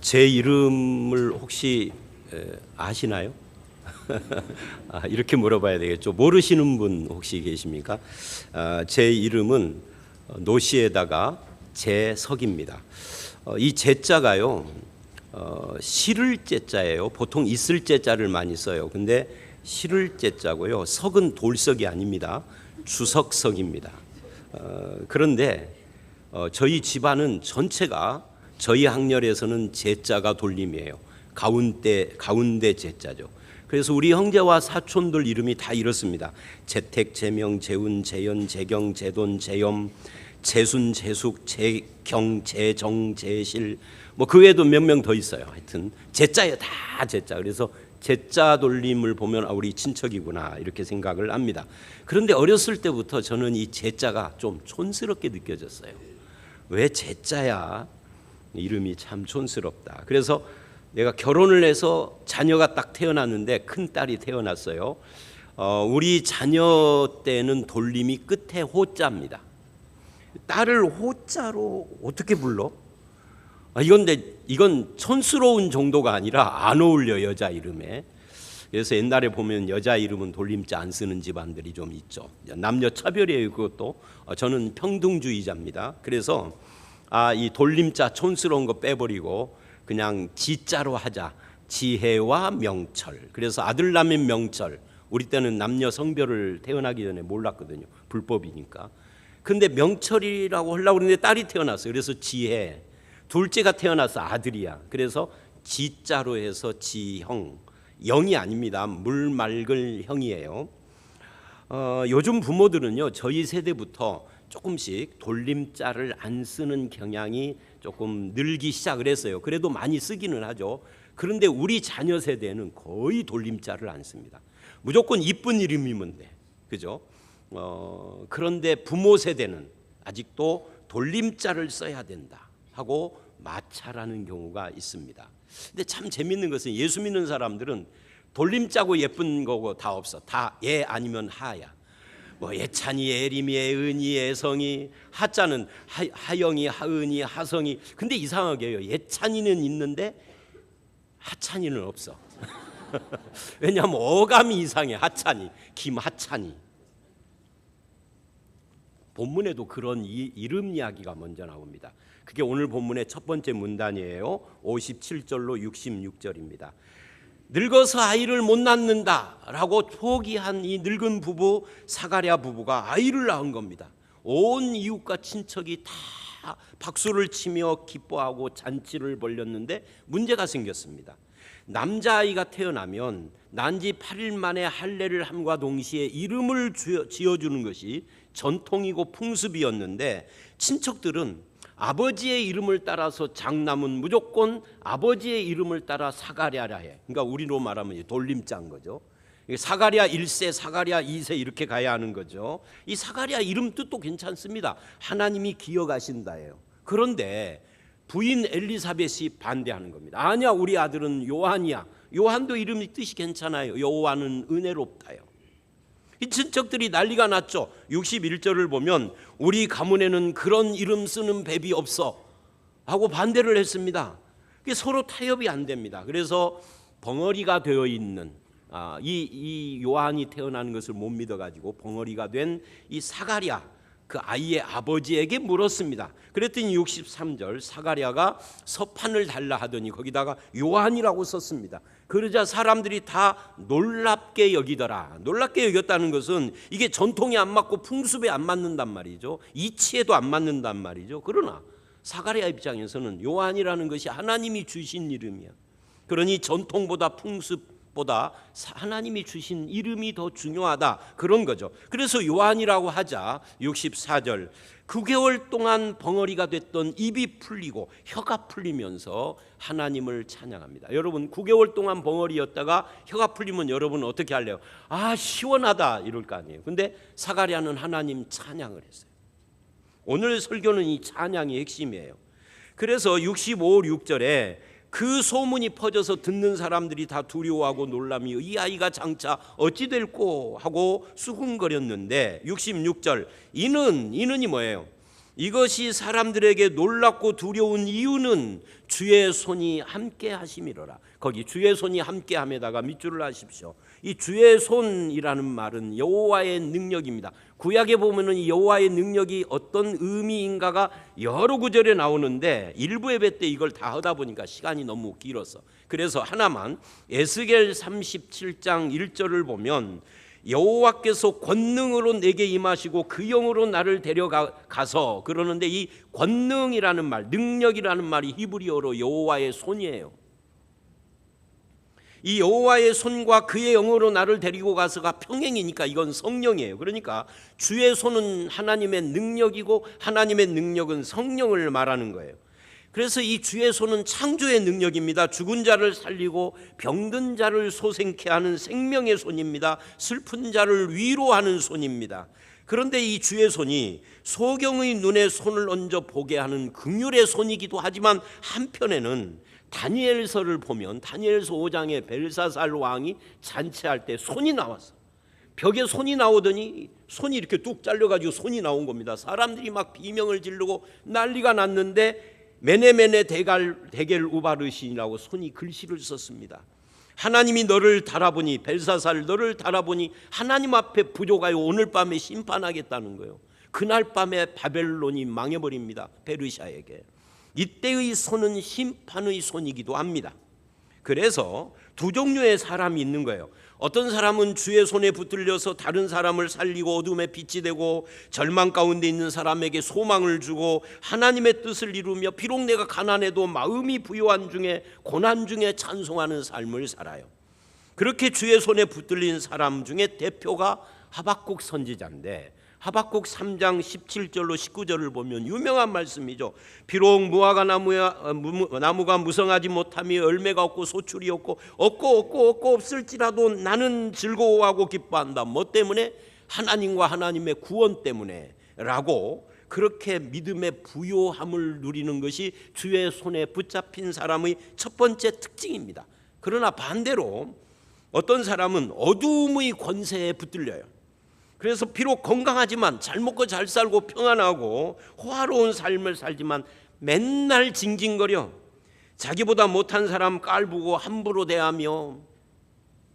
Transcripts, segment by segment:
제 이름을 혹시 아시나요? 이렇게 물어봐야 되겠죠. 모르시는 분 혹시 계십니까? 제 이름은 노시에다가 재석입니다. 이 재자가요, 실을 재자예요. 보통 있을 재자를 많이 써요. 근데 실을 재자고요. 석은 돌석이 아닙니다. 주석석입니다. 그런데 저희 집안은 전체가 저희 학렬에서는 재자가 돌림이에요. 가운데 재자죠. 그래서 우리 형제와 사촌들 이름이 다 이렇습니다. 재택, 재명, 재운, 재연, 재경, 재돈, 재염, 재순, 재숙, 재경, 재정, 재실, 뭐 그 외에도 몇 명 더 있어요. 하여튼 재자예요. 다 재자. 그래서 재자 돌림을 보면 우리 친척이구나 이렇게 생각을 합니다. 그런데 어렸을 때부터 저는 이 재자가 좀 촌스럽게 느껴졌어요. 왜 재자야? 이름이 참 촌스럽다. 그래서 내가 결혼을 해서 자녀가 딱 태어났는데 큰 딸이 태어났어요. 우리 자녀 때는 돌림이 끝에 호자입니다. 딸을 호자로 어떻게 불러? 이건 촌스러운 정도가 아니라 안 어울려, 여자 이름에. 그래서 옛날에 보면 여자 이름은 돌림자 안 쓰는 집안들이 좀 있죠. 남녀 차별이에요, 그것도. 저는 평등주의자입니다. 그래서 이 돌림자 촌스러운 거 빼버리고 그냥 지자로 하자. 지혜와 명철. 그래서 아들 낳으면 명철. 우리 때는 남녀 성별을 태어나기 전에 몰랐거든요. 불법이니까. 근데 명철이라고 하려고 그러는데 딸이 태어났어요. 그래서 지혜. 둘째가 태어나서 아들이야. 그래서 지자로 해서 지형. 영이 아닙니다. 물 맑을 형이에요. 요즘 부모들은요, 저희 세대부터 조금씩 돌림자를 안 쓰는 경향이 조금 늘기 시작을 했어요. 그래도 많이 쓰기는 하죠. 그런데 우리 자녀 세대는 거의 돌림자를 안 씁니다. 무조건 이쁜 이름이면 돼. 그죠? 그런데 부모 세대는 아직도 돌림자를 써야 된다 하고 마찰하는 경우가 있습니다. 근데 참 재밌는 것은 예수 믿는 사람들은 돌림자고 예쁜 거고 다 없어. 다 예 아니면 하야. 뭐 예찬이, 예림이, 예은이, 예성이, 하자는 하영이, 하은이, 하성이. 근데 이상하게요. 예찬이는 있는데 하찬이는 없어. 왜냐하면 어감이 이상해. 하찬이, 김하찬이. 본문에도 그런 이름 이야기가 먼저 나옵니다. 그게 오늘 본문의 첫 번째 문단이에요. 57절로 66절입니다. 늙어서 아이를 못 낳는다라고 포기한 이 늙은 부부 사가랴 부부가 아이를 낳은 겁니다. 온 이웃과 친척이 다 박수를 치며 기뻐하고 잔치를 벌였는데 문제가 생겼습니다. 남자아이가 태어나면 난지 8일 만에 할례를 함과 동시에 이름을 지어주는 것이 전통이고 풍습이었는데 친척들은 아버지의 이름을 따라서 장남은 무조건 아버지의 이름을 따라 사가랴라 해. 그러니까 우리로 말하면 돌림자인 거죠. 사가랴 1세, 사가랴 2세 이렇게 가야 하는 거죠. 이 사가랴 이름 뜻도 괜찮습니다. 하나님이 기억하신다예요. 그런데 부인 엘리사벳이 반대하는 겁니다. 아니야, 우리 아들은 요한이야. 요한도 이름이 뜻이 괜찮아요. 요한은 은혜롭다요. 이 친척들이 난리가 났죠. 61절을 보면 우리 가문에는 그런 이름 쓰는 뱀이 없어 하고 반대를 했습니다. 서로 타협이 안 됩니다. 그래서 벙어리가 되어 있는 이 요한이 태어나는 것을 못 믿어가지고 벙어리가 된 이 사가랴 그 아이의 아버지에게 물었습니다. 그랬더니 63절 사가랴가 서판을 달라 하더니 거기다가 요한이라고 썼습니다. 그러자 사람들이 다 놀랍게 여기더라. 놀랍게 여겼다는 것은 이게 전통에 안 맞고 풍습에 안 맞는단 말이죠. 이치에도 안 맞는단 말이죠. 그러나 사가랴 입장에서는 요한이라는 것이 하나님이 주신 이름이야. 그러니 전통보다 풍습보다 하나님이 주신 이름이 더 중요하다, 그런 거죠. 그래서 요한이라고 하자 64절 9개월 동안 벙어리가 됐던 입이 풀리고 혀가 풀리면서 하나님을 찬양합니다. 여러분 9개월 동안 벙어리였다가 혀가 풀리면 여러분 어떻게 할래요? 시원하다 이럴 거 아니에요. 근데 사가랴는 하나님 찬양을 했어요. 오늘 설교는 이 찬양이 핵심이에요. 그래서 65, 6절에 그 소문이 퍼져서 듣는 사람들이 다 두려워하고 놀라며 이 아이가 장차 어찌 될꼬 하고 수군거렸는데 66절 이는이 뭐예요? 이것이 사람들에게 놀랍고 두려운 이유는 주의 손이 함께 하심이로라. 거기 주의 손이 함께 함에다가 밑줄을 하십시오. 이 주의 손이라는 말은 여호와의 능력입니다. 구약에 보면은 이 여호와의 능력이 어떤 의미인가가 여러 구절에 나오는데 일부 예배 때 이걸 다 하다 보니까 시간이 너무 길어서 그래서 하나만 에스겔 37장 1절을 보면 여호와께서 권능으로 내게 임하시고 그 영으로 나를 데려가서 그러는데 이 권능이라는 말, 능력이라는 말이 히브리어로 여호와의 손이에요. 이 여호와의 손과 그의 영으로 나를 데리고 가서가 평행이니까 이건 성령이에요. 그러니까 주의 손은 하나님의 능력이고 하나님의 능력은 성령을 말하는 거예요. 그래서 이 주의 손은 창조의 능력입니다. 죽은 자를 살리고 병든 자를 소생케 하는 생명의 손입니다. 슬픈 자를 위로하는 손입니다. 그런데 이 주의 손이 소경의 눈에 손을 얹어 보게 하는 긍휼의 손이기도 하지만 한편에는 다니엘서를 보면 다니엘서 5장에 벨사살 왕이 잔치할 때 손이 나왔어. 벽에 손이 나오더니 손이 이렇게 뚝 잘려가지고 손이 나온 겁니다. 사람들이 막 비명을 지르고 난리가 났는데 메네메네 데겔 우바르신이라고 손이 글씨를 썼습니다. 하나님이 너를 달아보니 벨사살 너를 달아보니 하나님 앞에 부족하여 오늘 밤에 심판하겠다는 거예요. 그날 밤에 바벨론이 망해버립니다. 페르시아에게. 이때의 손은 심판의 손이기도 합니다. 그래서 두 종류의 사람이 있는 거예요. 어떤 사람은 주의 손에 붙들려서 다른 사람을 살리고 어둠에 빛이 되고 절망 가운데 있는 사람에게 소망을 주고 하나님의 뜻을 이루며 비록 내가 가난해도 마음이 부요한 중에 고난 중에 찬송하는 삶을 살아요. 그렇게 주의 손에 붙들린 사람 중에 대표가 하박국 선지자인데 하박국 3장 17절로 19절을 보면 유명한 말씀이죠. 비록 무화과 나무가 무성하지 못하며 열매가 없고 소출이 없고 없을지라도 나는 즐거워하고 기뻐한다. 뭐 때문에? 하나님과 하나님의 구원 때문에 라고 그렇게 믿음의 부요함을 누리는 것이 주의 손에 붙잡힌 사람의 첫 번째 특징입니다. 그러나 반대로 어떤 사람은 어두움의 권세에 붙들려요. 그래서 비록 건강하지만 잘 먹고 잘 살고 평안하고 호화로운 삶을 살지만 맨날 징징거려 자기보다 못한 사람 깔보고 함부로 대하며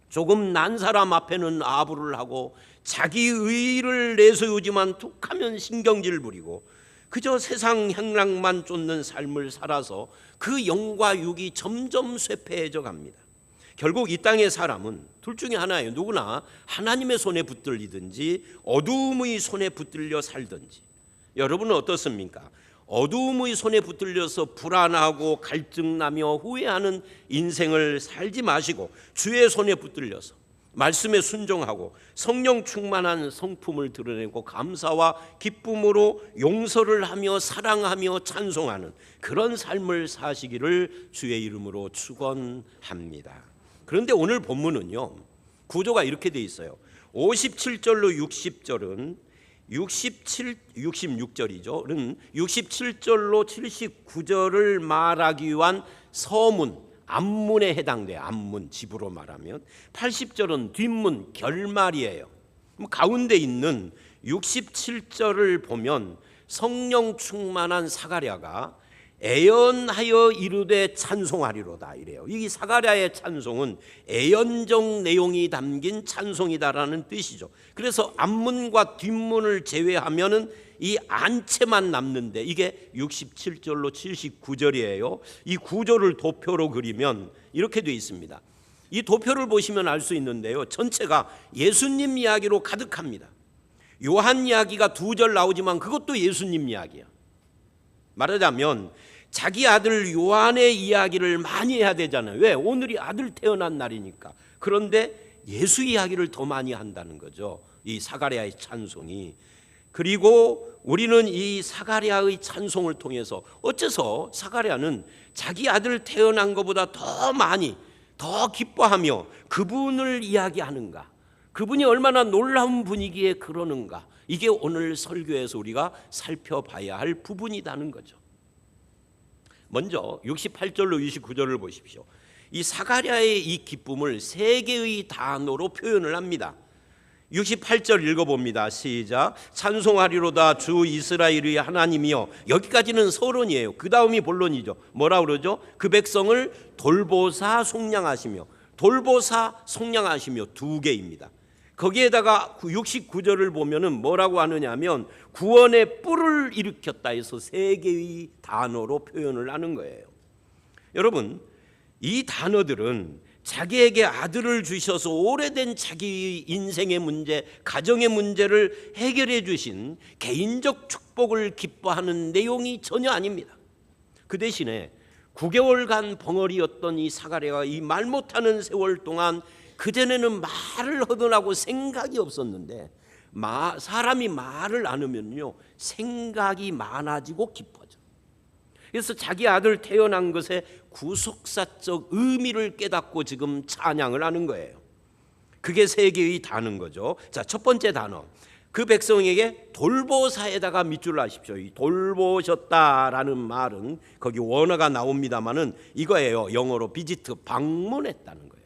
조금 난 사람 앞에는 아부를 하고 자기 의의를 내세우지만 툭하면 신경질 부리고 그저 세상 향락만 쫓는 삶을 살아서 그 영과 육이 점점 쇠폐해져 갑니다. 결국 이 땅의 사람은 둘 중에 하나예요. 누구나 하나님의 손에 붙들리든지 어두움의 손에 붙들려 살든지. 여러분은 어떻습니까? 어두움의 손에 붙들려서 불안하고 갈증나며 후회하는 인생을 살지 마시고 주의 손에 붙들려서 말씀에 순종하고 성령 충만한 성품을 드러내고 감사와 기쁨으로 용서를 하며 사랑하며 찬송하는 그런 삶을 사시기를 주의 이름으로 축원합니다. 그런데 오늘 본문은요, 구조가 이렇게 돼 있어요. 57절로 60절은 66절이죠. 67절로 79절을 말하기 위한 서문, 앞문에 해당돼요. 앞문, 집으로 말하면 80절은 뒷문, 결말이에요. 가운데 있는 67절을 보면 성령 충만한 사가랴가 애연하여 이르되 찬송하리로다 이래요. 이 사가랴의 찬송은 애연적 내용이 담긴 찬송이다라는 뜻이죠. 그래서 앞문과 뒷문을 제외하면은 이 안채만 남는데 이게 67절로 79절이에요. 이 구조를 도표로 그리면 이렇게 되어 있습니다. 이 도표를 보시면 알 수 있는데요. 전체가 예수님 이야기로 가득합니다. 요한 이야기가 2절 나오지만 그것도 예수님 이야기야. 말하자면 자기 아들 요한의 이야기를 많이 해야 되잖아요. 왜? 오늘이 아들 태어난 날이니까. 그런데 예수 이야기를 더 많이 한다는 거죠. 이 사가랴의 찬송이. 그리고 우리는 이 사가랴의 찬송을 통해서 어째서 사가랴는 자기 아들 태어난 것보다 더 많이 더 기뻐하며 그분을 이야기하는가, 그분이 얼마나 놀라운 분이기에 그러는가, 이게 오늘 설교에서 우리가 살펴봐야 할 부분이라는 거죠. 먼저 68절로 29절을 보십시오. 이 사가랴의 이 기쁨을 세 개의 단어로 표현을 합니다. 68절 읽어봅니다. 시작. 찬송하리로다 주 이스라엘의 하나님이여. 여기까지는 서론이에요. 그 다음이 본론이죠. 뭐라 그러죠? 그 백성을 돌보사 속량하시며, 돌보사 속량하시며 두 개입니다. 거기에다가 69절을 보면은 뭐라고 하느냐면 구원의 뿔을 일으켰다 해서 세 개의 단어로 표현을 하는 거예요. 여러분, 이 단어들은 자기에게 아들을 주셔서 오래된 자기 인생의 문제, 가정의 문제를 해결해 주신 개인적 축복을 기뻐하는 내용이 전혀 아닙니다. 그 대신에 9개월간 벙어리였던 이 사가랴가 이 말 못하는 세월 동안 그전에는 말을 허전하고 생각이 없었는데 사람이 말을 안 하면요 생각이 많아지고 깊어져. 그래서 자기 아들 태어난 것에 구속사적 의미를 깨닫고 지금 찬양을 하는 거예요. 그게 세 개의 단어인 거죠. 자, 첫 번째 단어. 그 백성에게 돌보사에다가 밑줄 하십시오. 이 돌보셨다라는 말은 거기 원어가 나옵니다만은 이거예요. 영어로 비지트, 방문했다는 거예요.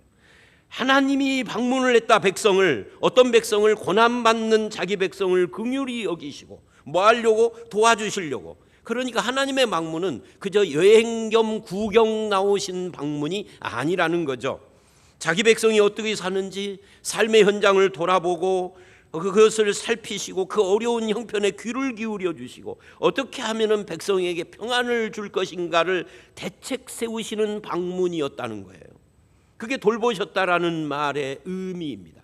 하나님이 방문을 했다. 백성을, 어떤 백성을, 고난받는 자기 백성을 긍휼히 여기시고 뭐 하려고? 도와주시려고. 그러니까 하나님의 방문은 그저 여행 겸 구경 나오신 방문이 아니라는 거죠. 자기 백성이 어떻게 사는지 삶의 현장을 돌아보고 그것을 살피시고 그 어려운 형편에 귀를 기울여 주시고 어떻게 하면 백성에게 평안을 줄 것인가를 대책 세우시는 방문이었다는 거예요. 그게 돌보셨다라는 말의 의미입니다.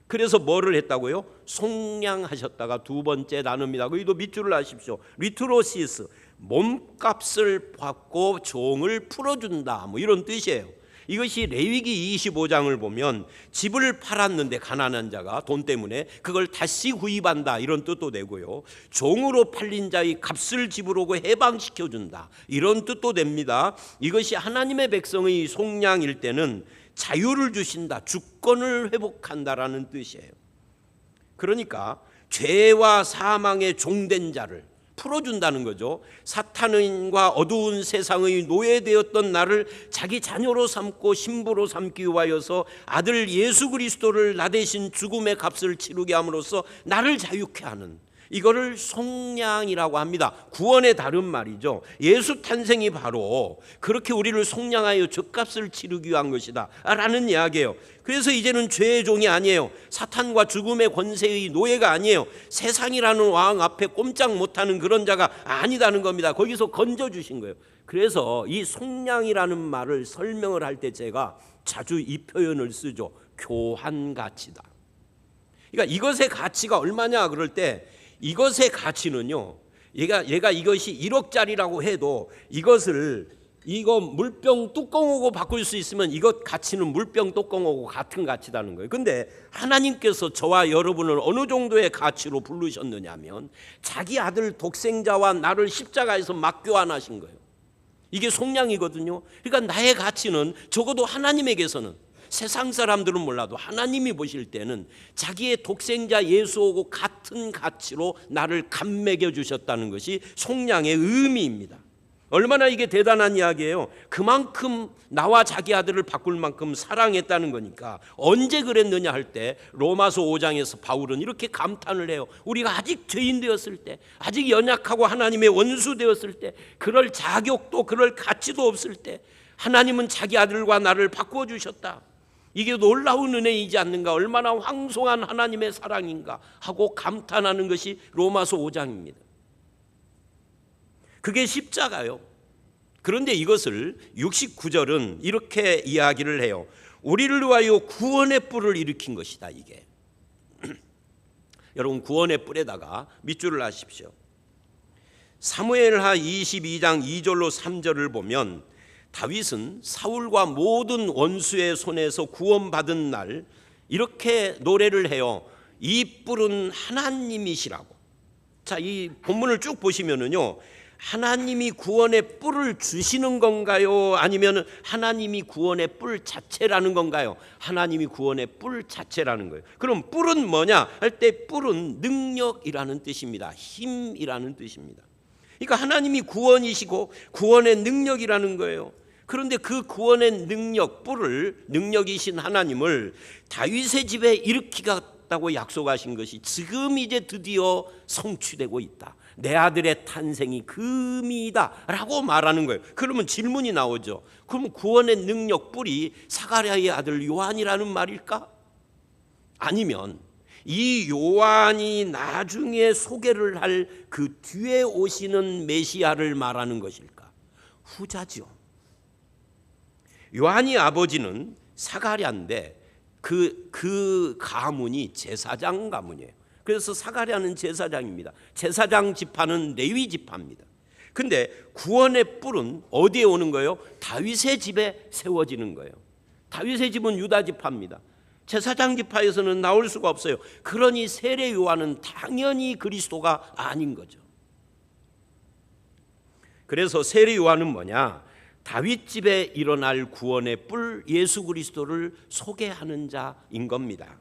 그래서 뭐를 했다고요? 속량하셨다가 두 번째 단어입니다. 거기도 밑줄을 하십시오. 리투로시스, 몸값을 받고 종을 풀어준다, 뭐 이런 뜻이에요. 이것이 레위기 25장을 보면 집을 팔았는데 가난한 자가 돈 때문에 그걸 다시 구입한다, 이런 뜻도 되고요. 종으로 팔린 자의 값을 지불하고 해방시켜준다, 이런 뜻도 됩니다. 이것이 하나님의 백성의 속량일 때는 자유를 주신다, 주권을 회복한다라는 뜻이에요. 그러니까 죄와 사망의 종된 자를 풀어준다는 거죠. 사탄과 어두운 세상의 노예되었던 나를 자기 자녀로 삼고 신부로 삼기 위하여서 아들 예수 그리스도를 나 대신 죽음의 값을 치르게 함으로써 나를 자유케 하는, 이거를 속량이라고 합니다. 구원의 다른 말이죠. 예수 탄생이 바로 그렇게 우리를 속량하여 죗값을 치르기 위한 것이다 라는 이야기예요. 그래서 이제는 죄의 종이 아니에요. 사탄과 죽음의 권세의 노예가 아니에요. 세상이라는 왕 앞에 꼼짝 못하는 그런 자가 아니다는 겁니다. 거기서 건져주신 거예요. 그래서 이 속량이라는 말을 설명을 할 때 제가 자주 이 표현을 쓰죠. 교환가치다. 그러니까 이것의 가치가 얼마냐 그럴 때 이것의 가치는요, 얘가 이것이 1억짜리라고 해도 이거 물병 뚜껑하고 바꿀 수 있으면 이것 가치는 물병 뚜껑하고 같은 가치다는 거예요. 근데 하나님께서 저와 여러분을 어느 정도의 가치로 부르셨느냐면 자기 아들 독생자와 나를 십자가에서 맞교환하신 거예요. 이게 속량이거든요. 그러니까 나의 가치는 적어도 하나님에게서는, 세상 사람들은 몰라도 하나님이 보실 때는 자기의 독생자 예수하고 같은 가치로 나를 감매겨 주셨다는 것이 속량의 의미입니다. 얼마나 이게 대단한 이야기예요. 그만큼 나와 자기 아들을 바꿀 만큼 사랑했다는 거니까. 언제 그랬느냐 할 때 로마서 5장에서 바울은 이렇게 감탄을 해요. 우리가 아직 죄인 되었을 때, 아직 연약하고 하나님의 원수 되었을 때, 그럴 자격도 그럴 가치도 없을 때 하나님은 자기 아들과 나를 바꾸어 주셨다. 이게 놀라운 은혜이지 않는가, 얼마나 황송한 하나님의 사랑인가 하고 감탄하는 것이 로마서 5장입니다. 그게 십자가요. 그런데 이것을 69절은 이렇게 이야기를 해요. 우리를 위하여 구원의 뿔을 일으킨 것이다. 이게 여러분, 구원의 뿔에다가 밑줄을 하십시오. 사무엘하 22장 2절로 3절을 보면 다윗은 사울과 모든 원수의 손에서 구원받은 날 이렇게 노래를 해요. 이 뿔은 하나님이시라고. 자, 이 본문을 쭉 보시면은요, 하나님이 구원의 뿔을 주시는 건가요? 아니면 하나님이 구원의 뿔 자체라는 건가요? 하나님이 구원의 뿔 자체라는 거예요. 그럼 뿔은 뭐냐 할 때 뿔은 능력이라는 뜻입니다. 힘이라는 뜻입니다. 그러니까 하나님이 구원이시고 구원의 능력이라는 거예요. 그런데 그 구원의 능력, 뿔을, 능력이신 하나님을 다윗의 집에 일으키기가 하겠다고 약속하신 것이 지금 이제 드디어 성취되고 있다. 내 아들의 탄생이 금이다 라고 말하는 거예요. 그러면 질문이 나오죠. 그럼 구원의 능력 뿔이 사가랴의 아들 요한이라는 말일까? 아니면 이 요한이 나중에 소개를 할 그 뒤에 오시는 메시아를 말하는 것일까? 후자죠. 요한이 아버지는 사가랴인데 그 가문이 제사장 가문이에요. 그래서 사가랴는 제사장입니다. 제사장 지파는 레위 지파입니다. 근데 구원의 뿔은 어디에 오는 거예요? 다윗의 집에 세워지는 거예요. 다윗의 집은 유다 지파입니다. 제사장 지파에서는 나올 수가 없어요. 그러니 세례 요한은 당연히 그리스도가 아닌 거죠. 그래서 세례 요한은 뭐냐? 다윗 집에 일어날 구원의 뿔 예수 그리스도를 소개하는 자인 겁니다.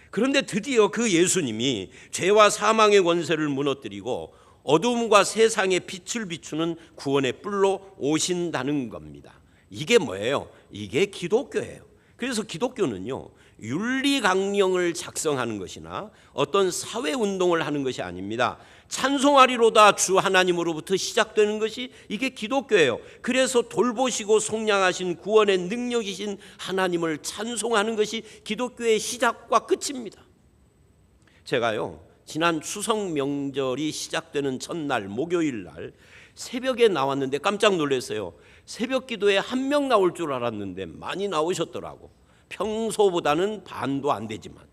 그런데 드디어 그 예수님이 죄와 사망의 권세를 무너뜨리고 어둠과 세상의 빛을 비추는 구원의 뿔로 오신다는 겁니다. 이게 뭐예요? 이게 기독교예요. 그래서 기독교는요, 윤리강령을 작성하는 것이나 어떤 사회운동을 하는 것이 아닙니다. 찬송하리로다 주 하나님으로부터 시작되는 것이 이게 기독교예요. 그래서 돌보시고 속량하신 구원의 능력이신 하나님을 찬송하는 것이 기독교의 시작과 끝입니다. 제가요, 지난 추석 명절이 시작되는 첫날 목요일 날 새벽에 나왔는데 깜짝 놀랐어요. 새벽 기도에 1명 나올 줄 알았는데 많이 나오셨더라고. 평소보다는 반도 안 되지만.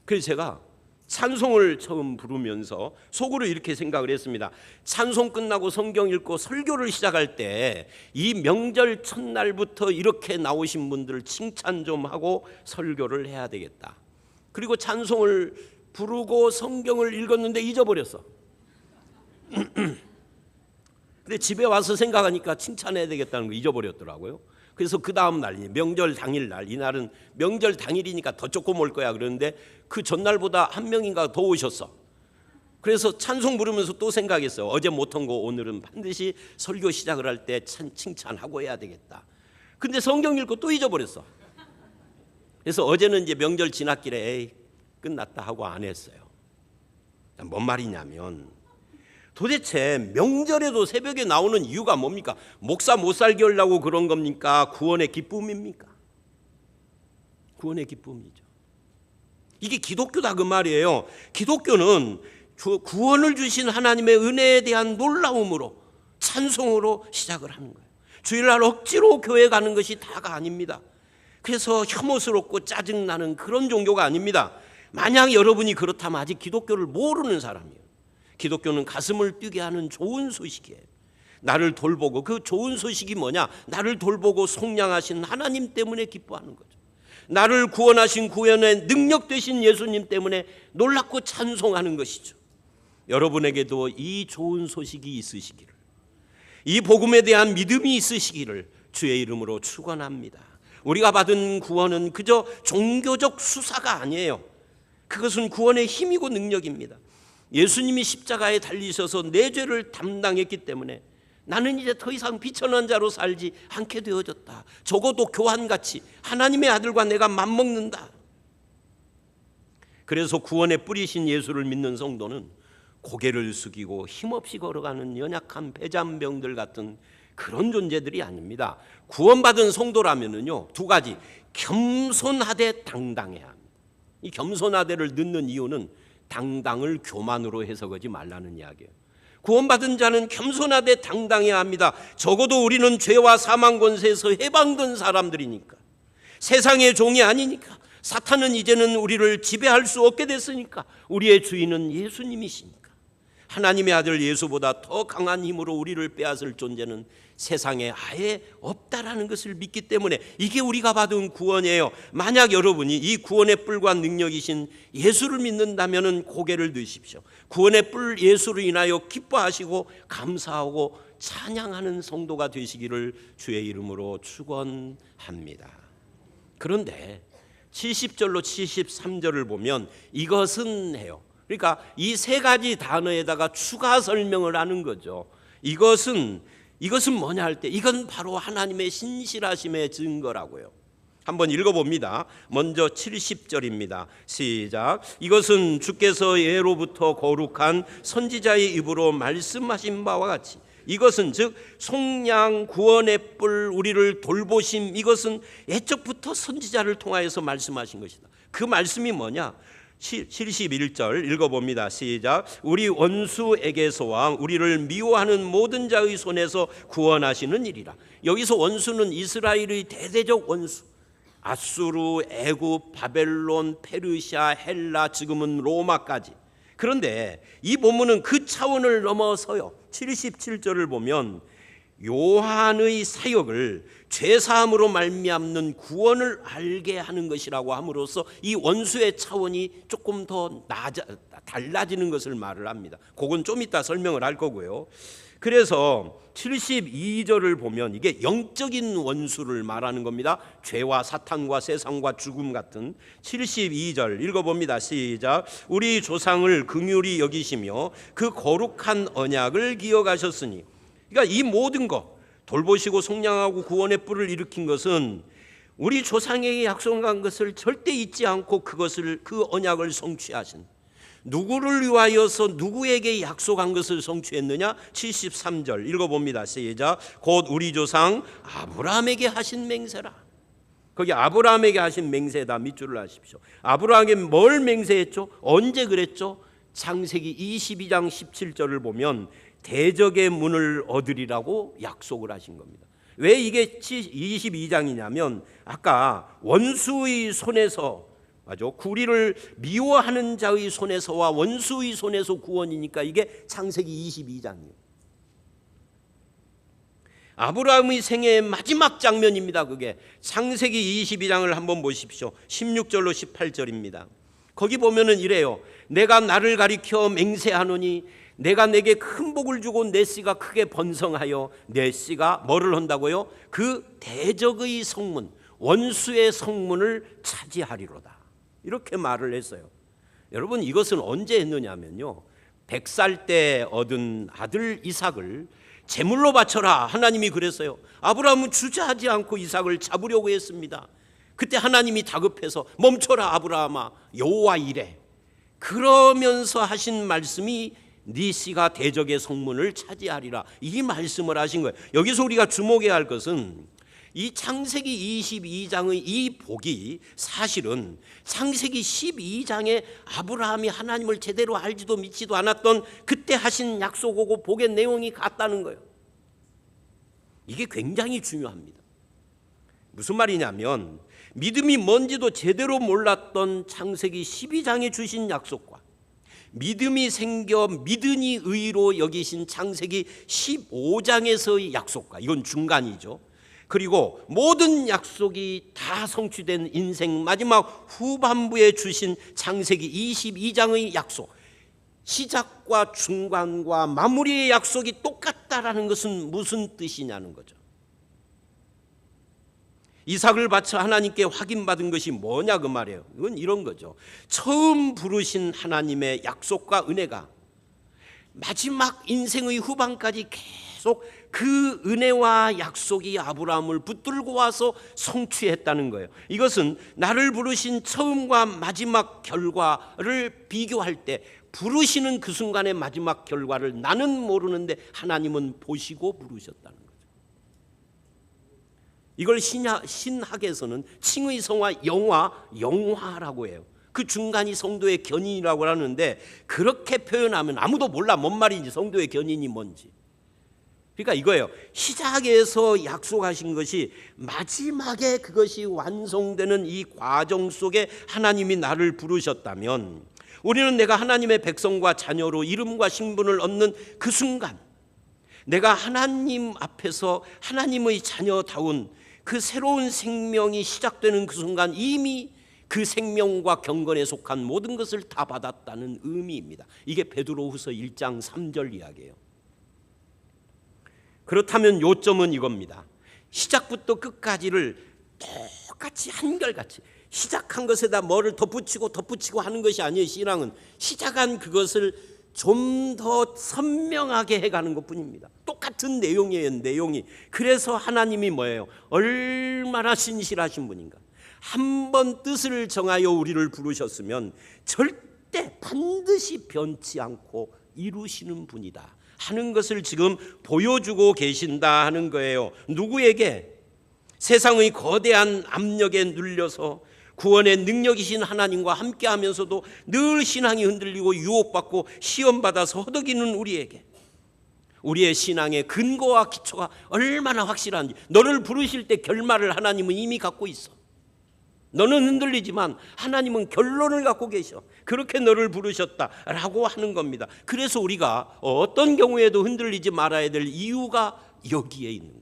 그래서 제가 찬송을 처음 부르면서 속으로 이렇게 생각을 했습니다. 찬송 끝나고 성경 읽고 설교를 시작할 때 이 명절 첫날부터 이렇게 나오신 분들을 칭찬 좀 하고 설교를 해야 되겠다. 그리고 찬송을 부르고 성경을 읽었는데 잊어버렸어. 근데 집에 와서 생각하니까 칭찬해야 되겠다는 거 잊어버렸더라고요. 그래서 그 다음 날, 명절 당일날, 이날은 명절 당일이니까 더 조금 올 거야 그러는데 그 전날보다 1명인가 더 오셨어. 그래서 찬송 부르면서 또 생각했어요. 어제 못한 거 오늘은 반드시 설교 시작을 할 때 칭찬하고 해야 되겠다. 근데 성경 읽고 또 잊어버렸어. 그래서 어제는 이제 명절 지났길래 에이, 끝났다 하고 안 했어요. 뭔 말이냐면 도대체 명절에도 새벽에 나오는 이유가 뭡니까? 목사 못 살게 하려고 그런 겁니까? 구원의 기쁨입니까? 구원의 기쁨이죠. 이게 기독교다 그 말이에요. 기독교는 구원을 주신 하나님의 은혜에 대한 놀라움으로 찬송으로 시작을 하는 거예요. 주일날 억지로 교회 가는 것이 다가 아닙니다. 그래서 혐오스럽고 짜증나는 그런 종교가 아닙니다. 만약 여러분이 그렇다면 아직 기독교를 모르는 사람이에요. 기독교는 가슴을 뛰게 하는 좋은 소식이에요. 나를 돌보고, 그 좋은 소식이 뭐냐? 나를 돌보고 속량하신 하나님 때문에 기뻐하는 거죠. 나를 구원하신 구원의 능력 되신 예수님 때문에 놀랍고 찬송하는 것이죠. 여러분에게도 이 좋은 소식이 있으시기를, 이 복음에 대한 믿음이 있으시기를 주의 이름으로 축원합니다. 우리가 받은 구원은 그저 종교적 수사가 아니에요. 그것은 구원의 힘이고 능력입니다. 예수님이 십자가에 달리셔서 내 죄를 담당했기 때문에 나는 이제 더 이상 비천한 자로 살지 않게 되어졌다. 적어도 교환같이 하나님의 아들과 내가 맞먹는다. 그래서 구원의 뿌리신 예수를 믿는 성도는 고개를 숙이고 힘없이 걸어가는 연약한 배잔병들 같은 그런 존재들이 아닙니다. 구원받은 성도라면은요, 두 가지, 겸손하되 당당해야 합니다. 이 겸손하되를 넣는 이유는 당당을 교만으로 해석하지 말라는 이야기예요. 구원받은 자는 겸손하되 당당해야 합니다. 적어도 우리는 죄와 사망 권세에서 해방된 사람들이니까, 세상의 종이 아니니까, 사탄은 이제는 우리를 지배할 수 없게 됐으니까, 우리의 주인은 예수님이시니까, 하나님의 아들 예수보다 더 강한 힘으로 우리를 빼앗을 존재는 세상에 아예 없다라는 것을 믿기 때문에 이게 우리가 받은 구원이에요. 만약 여러분이 이 구원의 뿔과 능력이신 예수를 믿는다면 고개를 드십시오. 구원의 뿔 예수로 인하여 기뻐하시고 감사하고 찬양하는 성도가 되시기를 주의 이름으로 축원합니다. 그런데 70절로 73절을 보면 이것은 해요. 그러니까 이 세 가지 단어에다가 추가 설명을 하는 거죠. 이것은 뭐냐 할 때 이건 바로 하나님의 신실하심의 증거라고요. 한번 읽어봅니다. 먼저 70절입니다. 시작. 이것은 주께서 예로부터 거룩한 선지자의 입으로 말씀하신 바와 같이, 이것은 즉 속량 구원의 뿔 우리를 돌보심, 이것은 옛적부터 선지자를 통하여서 말씀하신 것이다. 그 말씀이 뭐냐? 71절 읽어봅니다. 시작. 우리 원수에게서와 우리를 미워하는 모든 자의 손에서 구원하시는 일이라. 여기서 원수는 이스라엘의 대대적 원수, 아수르, 애굽, 바벨론, 페르시아, 헬라, 지금은 로마까지. 그런데 이 본문은 그 차원을 넘어서요, 77절을 보면 요한의 사역을 죄사함으로 말미암는 구원을 알게 하는 것이라고 함으로써 이 원수의 차원이 조금 더 달라지는 것을 말을 합니다. 그건 좀 이따 설명을 할 거고요. 그래서 72절을 보면 이게 영적인 원수를 말하는 겁니다. 죄와 사탄과 세상과 죽음 같은. 72절 읽어봅니다. 시작. 우리 조상을 긍휼히 여기시며 그 거룩한 언약을 기억하셨으니. 그러니까 이 모든 것, 돌보시고 속량하고 구원의 뿔을 일으킨 것은 우리 조상에게 약속한 것을 절대 잊지 않고 그 언약을 성취하신, 누구를 위하여서 누구에게 약속한 것을 성취했느냐? 73절 읽어봅니다. 시작. 곧 우리 조상 아브라함에게 하신 맹세라. 거기 아브라함에게 하신 맹세다 밑줄을 하십시오. 아브라함에게 뭘 맹세했죠? 언제 그랬죠? 창세기 22장 17절을 보면 대적의 문을 얻으리라고 약속을 하신 겁니다. 왜 이게 22장이냐면 아까 원수의 손에서, 맞아, 우리를 미워하는 자의 손에서와 원수의 손에서 구원이니까 이게 창세기 22장이에요. 아브라함의 생애의 마지막 장면입니다. 그게 창세기 22장을 한번 보십시오. 16절로 18절입니다. 거기 보면은 이래요. 내가 나를 가리켜 맹세하노니 내가 내게 큰 복을 주고 내 씨가 크게 번성하여 내 씨가 뭐를 한다고요? 그 대적의 성문, 원수의 성문을 차지하리로다. 이렇게 말을 했어요. 여러분, 이것은 언제 했느냐면요, 100살 때 얻은 아들 이삭을 제물로 바쳐라, 하나님이 그랬어요. 아브라함은 주저하지 않고 이삭을 잡으려고 했습니다. 그때 하나님이 다급해서 멈춰라 아브라함아, 여호와 이래. 그러면서 하신 말씀이 네 씨가 대적의 성문을 차지하리라, 이 말씀을 하신 거예요. 여기서 우리가 주목해야 할 것은 이 창세기 22장의 이 복이 사실은 창세기 12장에 아브라함이 하나님을 제대로 알지도 믿지도 않았던 그때 하신 약속하고 복의 내용이 같다는 거예요. 이게 굉장히 중요합니다. 무슨 말이냐면 믿음이 뭔지도 제대로 몰랐던 창세기 12장에 주신 약속과 믿음이 생겨 믿으니 의로 여기신 창세기 15장에서의 약속과, 이건 중간이죠. 그리고 모든 약속이 다 성취된 인생 마지막 후반부에 주신 창세기 22장의 약속, 시작과 중간과 마무리의 약속이 똑같다라는 것은 무슨 뜻이냐는 거죠. 이삭을 바쳐 하나님께 확인받은 것이 뭐냐 그 말이에요. 이건 이런 거죠. 처음 부르신 하나님의 약속과 은혜가 마지막 인생의 후반까지 계속 그 은혜와 약속이 아브라함을 붙들고 와서 성취했다는 거예요. 이것은 나를 부르신 처음과 마지막 결과를 비교할 때 부르시는 그 순간의 마지막 결과를 나는 모르는데 하나님은 보시고 부르셨다는 거예요. 이걸 신학에서는 칭의성화, 영화라고 해요. 그 중간이 성도의 견인이라고 하는데, 그렇게 표현하면 아무도 몰라 뭔 말인지, 성도의 견인이 뭔지. 그러니까 이거예요. 시작에서 약속하신 것이 마지막에 그것이 완성되는 이 과정 속에 하나님이 나를 부르셨다면, 우리는 내가 하나님의 백성과 자녀로 이름과 신분을 얻는 그 순간, 내가 하나님 앞에서 하나님의 자녀다운 그 새로운 생명이 시작되는 그 순간 이미 그 생명과 경건에 속한 모든 것을 다 받았다는 의미입니다. 이게 베드로후서 1장 3절 이야기예요. 그렇다면 요점은 이겁니다. 시작부터 끝까지를 똑같이 한결같이 시작한 것에다 뭐를 덧붙이고 하는 것이 아니에요. 신앙은 시작한 그것을 좀 더 선명하게 해가는 것뿐입니다. 똑같은 내용이에요. 내용이. 그래서 하나님이 뭐예요? 얼마나 신실하신 분인가, 한 번 뜻을 정하여 우리를 부르셨으면 절대 반드시 변치 않고 이루시는 분이다 하는 것을 지금 보여주고 계신다 하는 거예요. 누구에게? 세상의 거대한 압력에 눌려서 구원의 능력이신 하나님과 함께하면서도 늘 신앙이 흔들리고 유혹받고 시험받아서 허덕이는 우리에게, 우리의 신앙의 근거와 기초가 얼마나 확실한지. 너를 부르실 때 결말을 하나님은 이미 갖고 있어. 너는 흔들리지만 하나님은 결론을 갖고 계셔. 그렇게 너를 부르셨다라고 하는 겁니다. 그래서 우리가 어떤 경우에도 흔들리지 말아야 될 이유가 여기에 있는 거예요.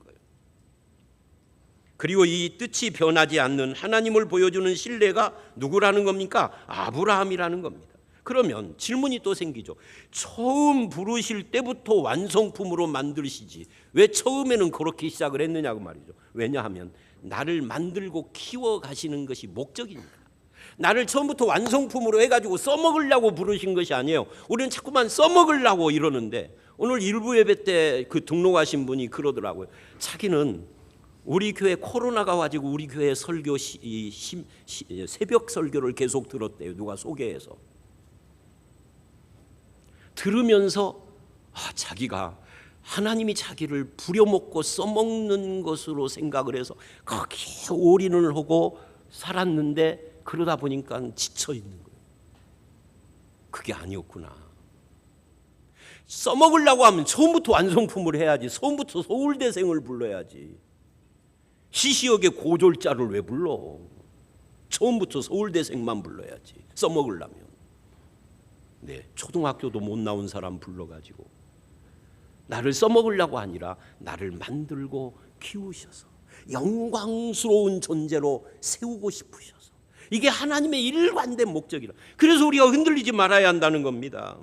그리고 이 뜻이 변하지 않는 하나님을 보여주는 신뢰가 누구라는 겁니까? 아브라함이라는 겁니다. 그러면 질문이 또 생기죠. 처음 부르실 때부터 완성품으로 만드시지 왜 처음에는 그렇게 시작을 했느냐고 말이죠. 왜냐하면 나를 만들고 키워가시는 것이 목적이니까. 나를 처음부터 완성품으로 해가지고 써먹으려고 부르신 것이 아니에요. 우리는 자꾸만 써먹으려고 이러는데, 오늘 일부 예배 때 그 등록하신 분이 그러더라고요. 자기는 우리 교회 코로나가 와가지고 우리 교회 설교 새벽 설교를 계속 들었대요. 누가 소개해서. 들으면서 자기가 하나님이 자기를 부려먹고 써먹는 것으로 생각을 해서 거기에 올인을 하고 살았는데, 그러다 보니까 지쳐 있는 거예요. 그게 아니었구나. 써먹으려고 하면 처음부터 완성품을 해야지. 처음부터 서울대생을 불러야지. 시시하게 고졸자를 왜 불러? 처음부터 서울대생만 불러야지. 써먹으려면. 네, 초등학교도 못 나온 사람 불러가지고 나를 써먹으려고 아니라 나를 만들고 키우셔서 영광스러운 존재로 세우고 싶으셔서, 이게 하나님의 일관된 목적이라. 그래서 우리가 흔들리지 말아야 한다는 겁니다.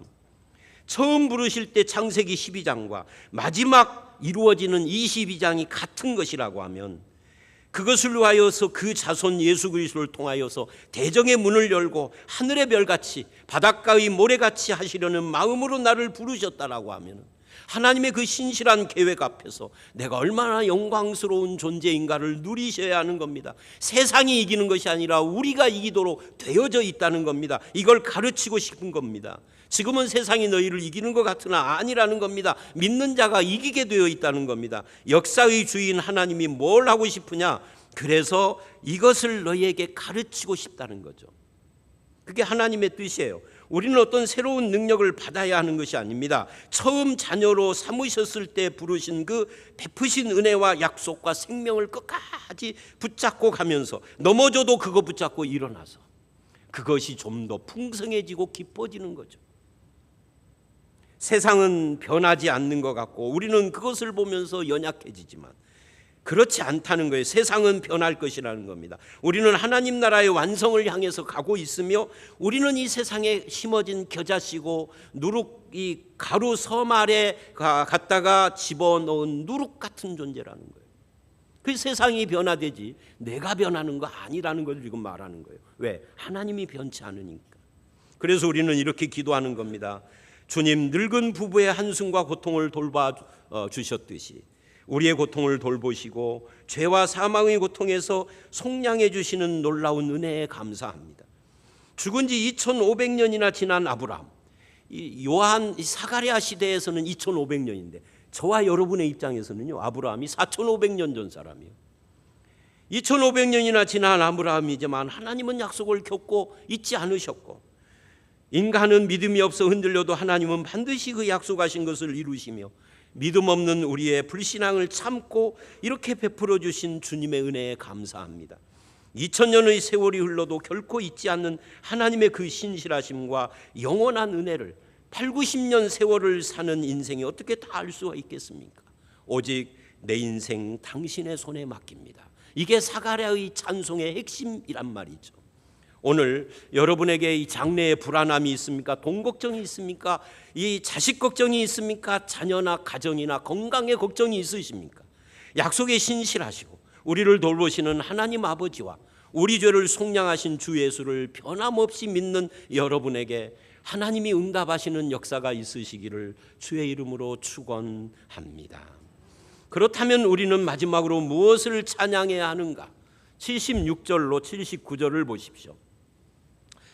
처음 부르실 때 창세기 12장과 마지막 이루어지는 22장이 같은 것이라고 하면, 그것을 위하여서 그 자손 예수 그리스도를 통하여서 대정의 문을 열고 하늘의 별같이 바닷가의 모래같이 하시려는 마음으로 나를 부르셨다라고 하면, 하나님의 그 신실한 계획 앞에서 내가 얼마나 영광스러운 존재인가를 누리셔야 하는 겁니다. 세상이 이기는 것이 아니라 우리가 이기도록 되어져 있다는 겁니다. 이걸 가르치고 싶은 겁니다. 지금은 세상이 너희를 이기는 것 같으나 아니라는 겁니다. 믿는 자가 이기게 되어 있다는 겁니다. 역사의 주인 하나님이 뭘 하고 싶으냐? 그래서 이것을 너희에게 가르치고 싶다는 거죠. 그게 하나님의 뜻이에요. 우리는 어떤 새로운 능력을 받아야 하는 것이 아닙니다. 처음 자녀로 삼으셨을 때 부르신 그 베푸신 은혜와 약속과 생명을 끝까지 붙잡고 가면서, 넘어져도 그거 붙잡고 일어나서 그것이 좀 더 풍성해지고 기뻐지는 거죠. 세상은 변하지 않는 것 같고 우리는 그것을 보면서 연약해지지만 그렇지 않다는 거예요. 세상은 변할 것이라는 겁니다. 우리는 하나님 나라의 완성을 향해서 가고 있으며, 우리는 이 세상에 심어진 겨자씨고 누룩, 이 가루 섬 아래 갖다가 집어넣은 누룩 같은 존재라는 거예요. 그 세상이 변화되지 내가 변하는 거 아니라는 걸 지금 말하는 거예요. 왜? 하나님이 변치 않으니까. 그래서 우리는 이렇게 기도하는 겁니다. 주님, 늙은 부부의 한숨과 고통을 돌봐 주셨듯이 우리의 고통을 돌보시고 죄와 사망의 고통에서 속량해 주시는 놀라운 은혜에 감사합니다. 죽은 지 2500년이나 지난 아브라함, 요한 사가랴 시대에서는 2500년인데 저와 여러분의 입장에서는요, 아브라함이 4500년 전 사람이에요. 2500년이나 지난 아브라함이지만 하나님은 약속을 켰고 잊지 않으셨고, 인간은 믿음이 없어 흔들려도 하나님은 반드시 그 약속하신 것을 이루시며, 믿음 없는 우리의 불신앙을 참고 이렇게 베풀어 주신 주님의 은혜에 감사합니다. 2000년의 세월이 흘러도 결코 잊지 않는 하나님의 그 신실하심과 영원한 은혜를 8, 90년 세월을 사는 인생이 어떻게 다 알 수가 있겠습니까? 오직 내 인생 당신의 손에 맡깁니다. 이게 사가랴의 찬송의 핵심이란 말이죠. 오늘 여러분에게 이 장래에 불안함이 있습니까? 돈 걱정이 있습니까? 이 자식 걱정이 있습니까? 자녀나 가정이나 건강에 걱정이 있으십니까? 약속에 신실하시고 우리를 돌보시는 하나님 아버지와 우리 죄를 속량하신 주 예수를 변함없이 믿는 여러분에게 하나님이 응답하시는 역사가 있으시기를 주의 이름으로 축원합니다. 그렇다면 우리는 마지막으로 무엇을 찬양해야 하는가? 76절로 79절을 보십시오.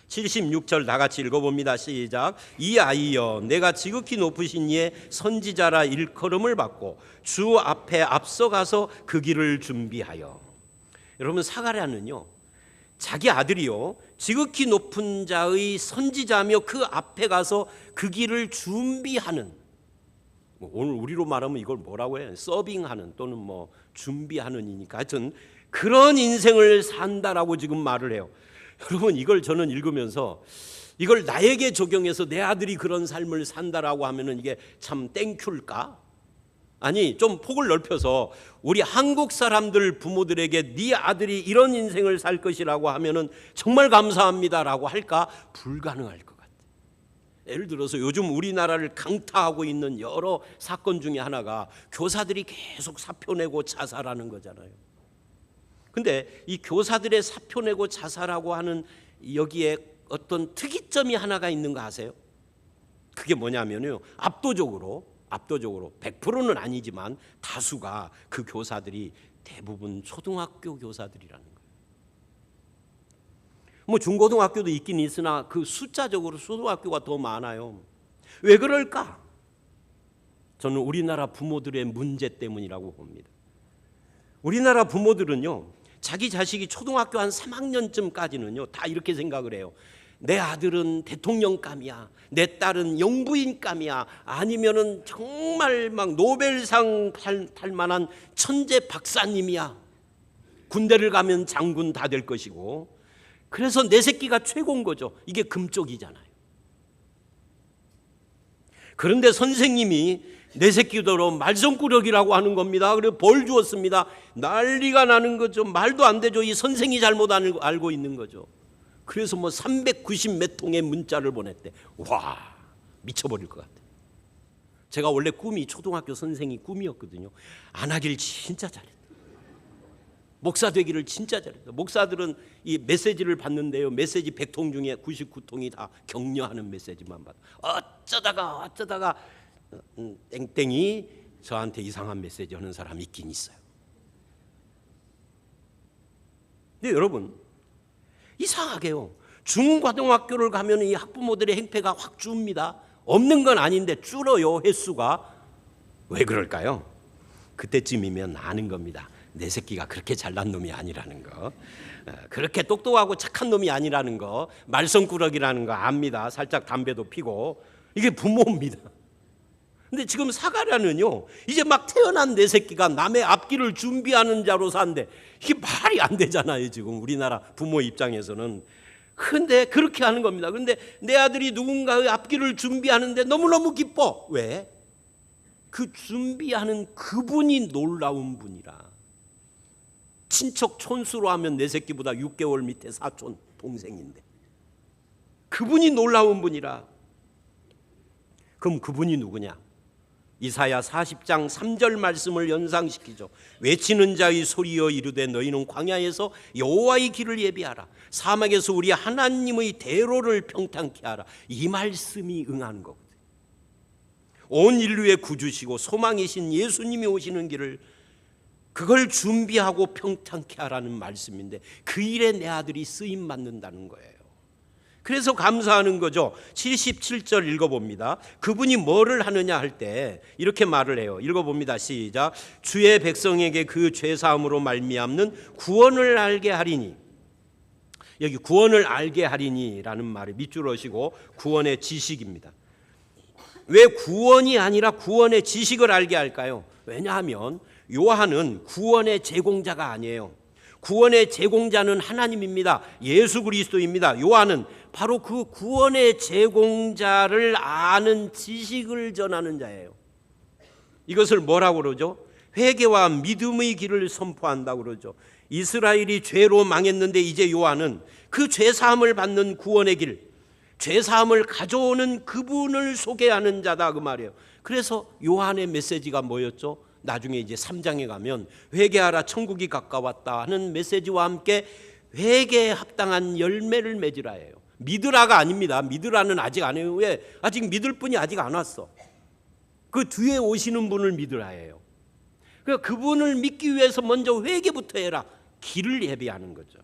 76절 다 같이 읽어봅니다. 시작. 이 아이여, 내가 지극히 높으신 이의 선지자라 일컬음을 받고 주 앞에 앞서가서 그 길을 준비하여. 여러분, 사가랴는요, 자기 아들이요, 지극히 높은 자의 선지자며 그 앞에 가서 그 길을 준비하는, 오늘 우리로 말하면 이걸 뭐라고 해요? 서빙하는 또는 뭐 준비하는이니까 하여튼 그런 인생을 산다라고 지금 말을 해요. 여러분, 이걸 저는 읽으면서 이걸 나에게 적용해서 내 아들이 그런 삶을 산다라고 하면은 이게 참 땡큐일까? 아니, 좀 폭을 넓혀서 우리 한국 사람들 부모들에게 네 아들이 이런 인생을 살 것이라고 하면은 정말 감사합니다라고 할까? 불가능할 것 같아요. 예를 들어서 요즘 우리나라를 강타하고 있는 여러 사건 중에 하나가 교사들이 계속 사표 내고 자살하는 거잖아요. 근데 이 교사들의 사표 내고 자살하고 하는 여기에 어떤 특이점이 하나가 있는 거 아세요? 그게 뭐냐면요, 압도적으로 100%는 아니지만 다수가 그 교사들이 대부분 초등학교 교사들이라는 거예요. 뭐 중고등학교도 있긴 있으나 그 숫자적으로 초등학교가 더 많아요. 왜 그럴까? 저는 우리나라 부모들의 문제 때문이라고 봅니다. 우리나라 부모들은요, 자기 자식이 초등학교 한 3학년쯤까지는요 다 이렇게 생각을 해요. 내 아들은 대통령감이야, 내 딸은 영부인감이야, 아니면은 정말 막 노벨상 탈 만한 천재 박사님이야, 군대를 가면 장군 다 될 것이고, 그래서 내 새끼가 최고인 거죠. 이게 금쪽이잖아요. 그런데 선생님이 내 새끼더러 말썽꾸러기라고 하는 겁니다. 그래서 벌 주었습니다. 난리가 나는 거죠. 말도 안 되죠. 이 선생이 잘못 알고 있는 거죠. 그래서 뭐 390 몇 통의 문자를 보냈대. 와, 미쳐버릴 것 같아. 제가 원래 꿈이 초등학교 선생이 꿈이었거든요. 안 하길 진짜 잘했다. 목사 되기를 진짜 잘했다. 목사들은 이 메시지를 받는데요, 메시지 100통 중에 99통이 다 격려하는 메시지만 받아. 어쩌다가 땡땡이 저한테 이상한 메시지 하는 사람이 있긴 있어요. 근데 여러분, 이상하게요, 중고등학교를 가면 이 학부모들의 행패가 확 줍니다. 없는 건 아닌데 줄어요, 횟수가. 왜 그럴까요? 그때쯤이면 아는 겁니다. 내 새끼가 그렇게 잘난 놈이 아니라는 거, 그렇게 똑똑하고 착한 놈이 아니라는 거, 말썽꾸러기라는 거 압니다. 살짝 담배도 피고. 이게 부모입니다. 근데 지금 사가랴는요, 이제 막 태어난 내 새끼가 남의 앞길을 준비하는 자로 산대. 이게 말이 안 되잖아요, 지금 우리나라 부모 입장에서는. 근데 그렇게 하는 겁니다. 근데 내 아들이 누군가의 앞길을 준비하는데 너무너무 기뻐. 왜? 그 준비하는 그분이 놀라운 분이라. 친척 촌수로 하면 내 새끼보다 6개월 밑에 사촌 동생인데 그분이 놀라운 분이라. 그럼 그분이 누구냐? 이사야 40장 3절 말씀을 연상시키죠. 외치는 자의 소리여 이르되 너희는 광야에서 여호와의 길을 예비하라, 사막에서 우리 하나님의 대로를 평탄케 하라. 이 말씀이 응하는 거거든요. 온 인류의 구주시고 소망이신 예수님이 오시는 길을, 그걸 준비하고 평탄케 하라는 말씀인데 그 일에 내 아들이 쓰임 받는다는 거예요. 그래서 감사하는 거죠. 77절 읽어봅니다. 그분이 뭐를 하느냐 할 때 이렇게 말을 해요. 읽어봅니다. 시작. 주의 백성에게 그 죄사함으로 말미암는 구원을 알게 하리니. 여기 구원을 알게 하리니라는 말이 밑줄어시고 구원의 지식입니다. 왜 구원이 아니라 구원의 지식을 알게 할까요? 왜냐하면 요한은 구원의 제공자가 아니에요. 구원의 제공자는 하나님입니다. 예수 그리스도입니다. 요한은 바로 그 구원의 제공자를 아는 지식을 전하는 자예요. 이것을 뭐라고 그러죠? 회개와 믿음의 길을 선포한다고 그러죠. 이스라엘이 죄로 망했는데 이제 요한은 그 죄사함을 받는 구원의 길, 죄사함을 가져오는 그분을 소개하는 자다 그 말이에요. 그래서 요한의 메시지가 뭐였죠? 나중에 이제 3장에 가면 회개하라 천국이 가까웠다 하는 메시지와 함께 회개에 합당한 열매를 맺으라예요. 믿으라가 아닙니다. 믿으라는 아직 안 해요. 왜? 아직 믿을 분이 아직 안 왔어. 그 뒤에 오시는 분을 믿으라예요. 그러니까 그분을 믿기 위해서 먼저 회개부터 해라. 길을 예비하는 거죠.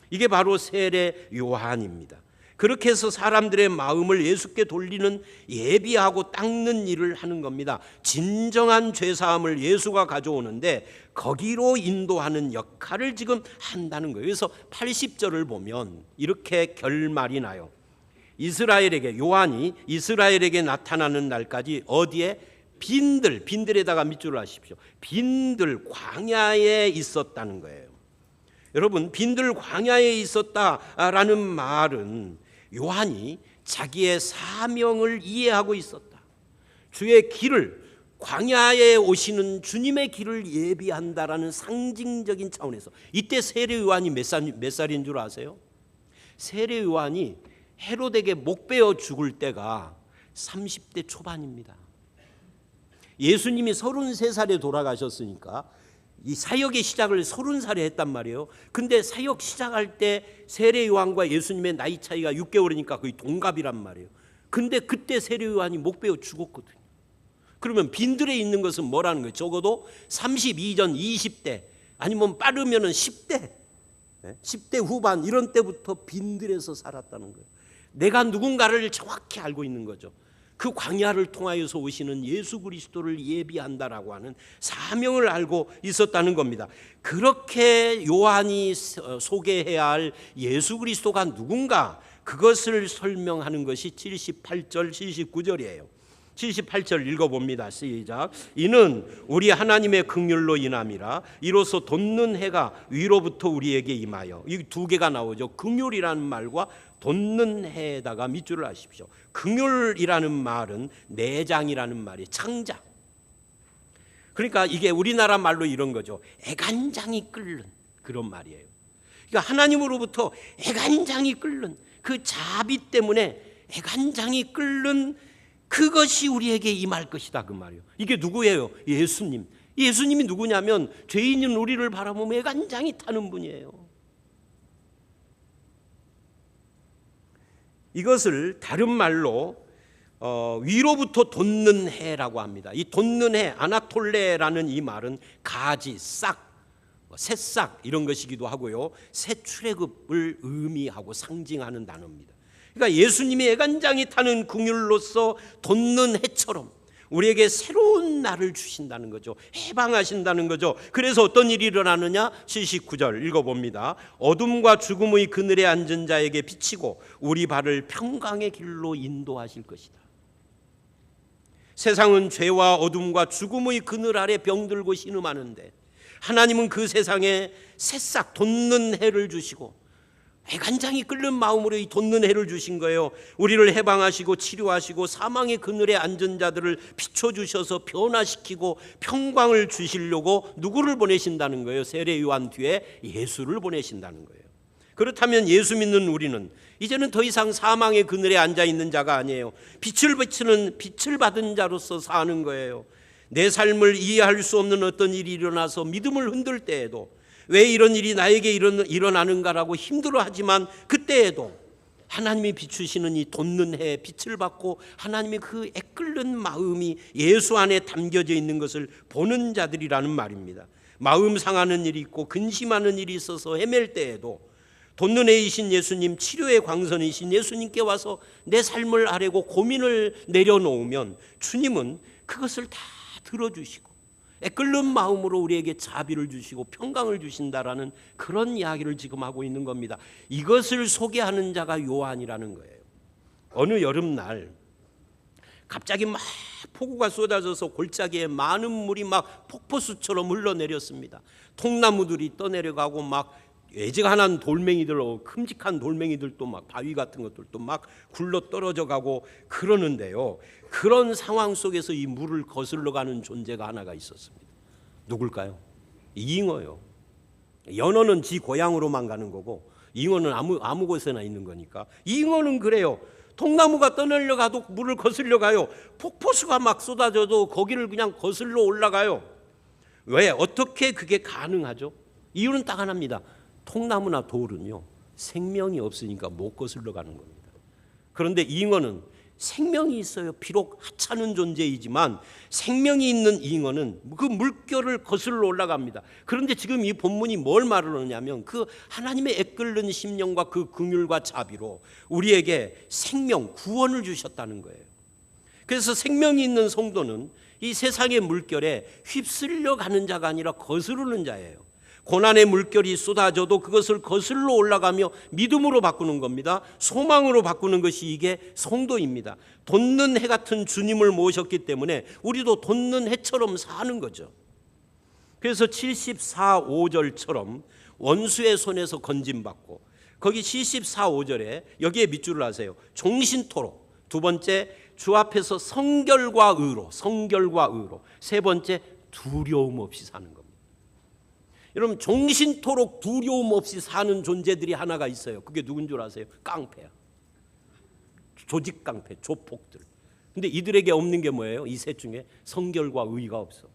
이게 바로 세례 요한입니다. 그렇게 해서 사람들의 마음을 예수께 돌리는 예비하고 닦는 일을 하는 겁니다. 진정한 죄사함을 예수가 가져오는데 거기로 인도하는 역할을 지금 한다는 거예요. 그래서 80절을 보면 이렇게 결말이 나요. 이스라엘에게, 요한이 이스라엘에게 나타나는 날까지 어디에? 빈들에다가 밑줄을 하십시오. 빈들 광야에 있었다는 거예요. 여러분, 빈들 광야에 있었다라는 말은 요한이 자기의 사명을 이해하고 있었다. 주의 길을, 광야에 오시는 주님의 길을 예비한다라는 상징적인 차원에서, 이때 세례 요한이 몇 살인 줄 아세요? 세례 요한이 헤롯에게 목 베어 죽을 때가 30대 초반입니다. 예수님이 33살에 돌아가셨으니까 이 사역의 시작을 30살에 했단 말이에요. 근데 사역 시작할 때 세례 요한과 예수님의 나이 차이가 6개월이니까 거의 동갑이란 말이에요. 근데 그때 세례 요한이 목 베어 죽었거든요. 그러면 빈들에 있는 것은 뭐라는 거예요? 적어도 32전 20대 아니면 빠르면 10대 10대 후반 이런 때부터 빈들에서 살았다는 거예요. 내가 누군가를 정확히 알고 있는 거죠. 그 광야를 통하여서 오시는 예수 그리스도를 예비한다라고 하는 사명을 알고 있었다는 겁니다. 그렇게 요한이 소개해야 할 예수 그리스도가 누군가, 그것을 설명하는 것이 78절 79절이에요. 78절 읽어봅니다. 시작. 이는 우리 하나님의 긍휼로 인함이라. 이로써 돋는 해가 위로부터 우리에게 임하여. 이 두 개가 나오죠. 긍휼이라는 말과 돋는 해에다가 밑줄을 하십시오. 긍휼이라는 말은 내장이라는 말이에요. 창작. 그러니까 이게 우리나라 말로 이런 거죠. 애간장이 끓는 그런 말이에요. 그러니까 하나님으로부터 애간장이 끓는 그 자비 때문에 애간장이 끓는 그것이 우리에게 임할 것이다 그 말이에요. 이게 누구예요? 예수님. 예수님이 누구냐면 죄인인 우리를 바라보며 애간장이 타는 분이에요. 이것을 다른 말로 위로부터 돋는 해라고 합니다. 이 돋는 해, 아나톨레라는 이 말은 가지, 싹, 새싹 이런 것이기도 하고요. 새 출애굽을 의미하고 상징하는 단어입니다. 그러니까 예수님이 애간장이 타는 긍휼로서 돋는 해처럼 우리에게 새로운 날을 주신다는 거죠. 해방하신다는 거죠. 그래서 어떤 일이 일어나느냐? 79절 읽어봅니다. 어둠과 죽음의 그늘에 앉은 자에게 비치고 우리 발을 평강의 길로 인도하실 것이다. 세상은 죄와 어둠과 죽음의 그늘 아래 병들고 신음하는데 하나님은 그 세상에 새싹 돋는 해를 주시고 애간장이 끓는 마음으로 이 돋는 해를 주신 거예요. 우리를 해방하시고 치료하시고 사망의 그늘에 앉은 자들을 비춰주셔서 변화시키고 평강을 주시려고 누구를 보내신다는 거예요? 세례 요한 뒤에 예수를 보내신다는 거예요. 그렇다면 예수 믿는 우리는 이제는 더 이상 사망의 그늘에 앉아있는 자가 아니에요. 빛을 비추는 빛을 받은 자로서 사는 거예요. 내 삶을 이해할 수 없는 어떤 일이 일어나서 믿음을 흔들 때에도 왜 이런 일이 나에게 일어나는가라고 힘들어하지만 그때에도 하나님이 비추시는 이 돋는 해에 빛을 받고 하나님의 그 애끓는 마음이 예수 안에 담겨져 있는 것을 보는 자들이라는 말입니다. 마음 상하는 일이 있고 근심하는 일이 있어서 헤맬 때에도 돋는 해이신 예수님, 치료의 광선이신 예수님께 와서 내 삶을 아뢰고 고민을 내려놓으면 주님은 그것을 다 들어주시고 애끓는 마음으로 우리에게 자비를 주시고 평강을 주신다라는 그런 이야기를 지금 하고 있는 겁니다. 이것을 소개하는 자가 요한이라는 거예요. 어느 여름날 갑자기 막 폭우가 쏟아져서 골짜기에 많은 물이 막 폭포수처럼 흘러내렸습니다. 통나무들이 떠내려가고 막 애지간한 돌멩이들, 큼직한 돌멩이들도 막 바위 같은 것들도 막 굴러 떨어져 가고 그러는데요. 그런 상황 속에서 이 물을 거슬러 가는 존재가 하나가 있었습니다. 누굴까요? 잉어요. 연어는 지 고향으로만 가는 거고 잉어는 아무 곳에나 있는 거니까. 잉어는 그래요. 통나무가 떠내려가도 물을 거슬려 가요. 폭포수가 막 쏟아져도 거기를 그냥 거슬러 올라가요. 왜? 어떻게 그게 가능하죠? 이유는 딱 하나입니다. 통나무나 돌은요 생명이 없으니까 못 거슬러 가는 겁니다. 그런데 잉어는 생명이 있어요. 비록 하찮은 존재이지만 생명이 있는 잉어는 그 물결을 거슬러 올라갑니다. 그런데 지금 이 본문이 뭘 말을 하냐면 그 하나님의 애끓는 심령과 그 긍휼과 자비로 우리에게 생명, 구원을 주셨다는 거예요. 그래서 생명이 있는 성도는 이 세상의 물결에 휩쓸려 가는 자가 아니라 거스르는 자예요. 고난의 물결이 쏟아져도 그것을 거슬러 올라가며 믿음으로 바꾸는 겁니다. 소망으로 바꾸는 것이 이게 성도입니다. 돋는 해 같은 주님을 모셨기 때문에 우리도 돋는 해처럼 사는 거죠. 그래서 74, 5절처럼 원수의 손에서 건짐받고, 거기 74, 5절에 여기에 밑줄을 하세요. 종신토록. 두 번째, 주 앞에서 성결과 의로, 성결과 의로. 세 번째, 두려움 없이 사는 겁니다. 여러분, 종신토록 두려움 없이 사는 존재들이 하나가 있어요. 그게 누군 줄 아세요? 깡패야. 조직 깡패, 조폭들. 근데 이들에게 없는 게 뭐예요? 이 셋 중에 성결과 의가 없어.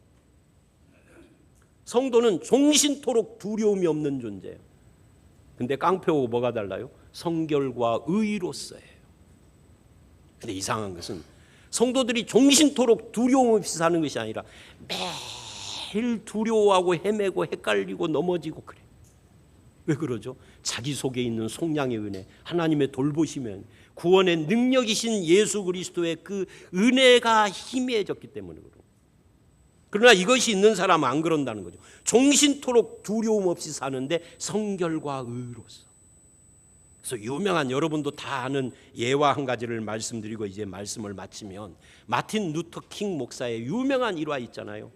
성도는 종신토록 두려움이 없는 존재예요. 근데 깡패하고 뭐가 달라요? 성결과 의로서예요. 근데 이상한 것은 성도들이 종신토록 두려움 없이 사는 것이 아니라 매일 두려워하고 헤매고 헷갈리고 넘어지고 그래. 왜 그러죠? 자기 속에 있는 속량의 은혜, 하나님의 돌보시면 구원의 능력이신 예수 그리스도의 그 은혜가 희미해졌기 때문에 그래요. 그러나 이것이 있는 사람은 안 그런다는 거죠. 종신토록 두려움 없이 사는데 성결과 의로서. 그래서 유명한, 여러분도 다 아는 예화 한 가지를 말씀드리고 이제 말씀을 마치면, 마틴 루터 킹 목사의 유명한 일화 있잖아요.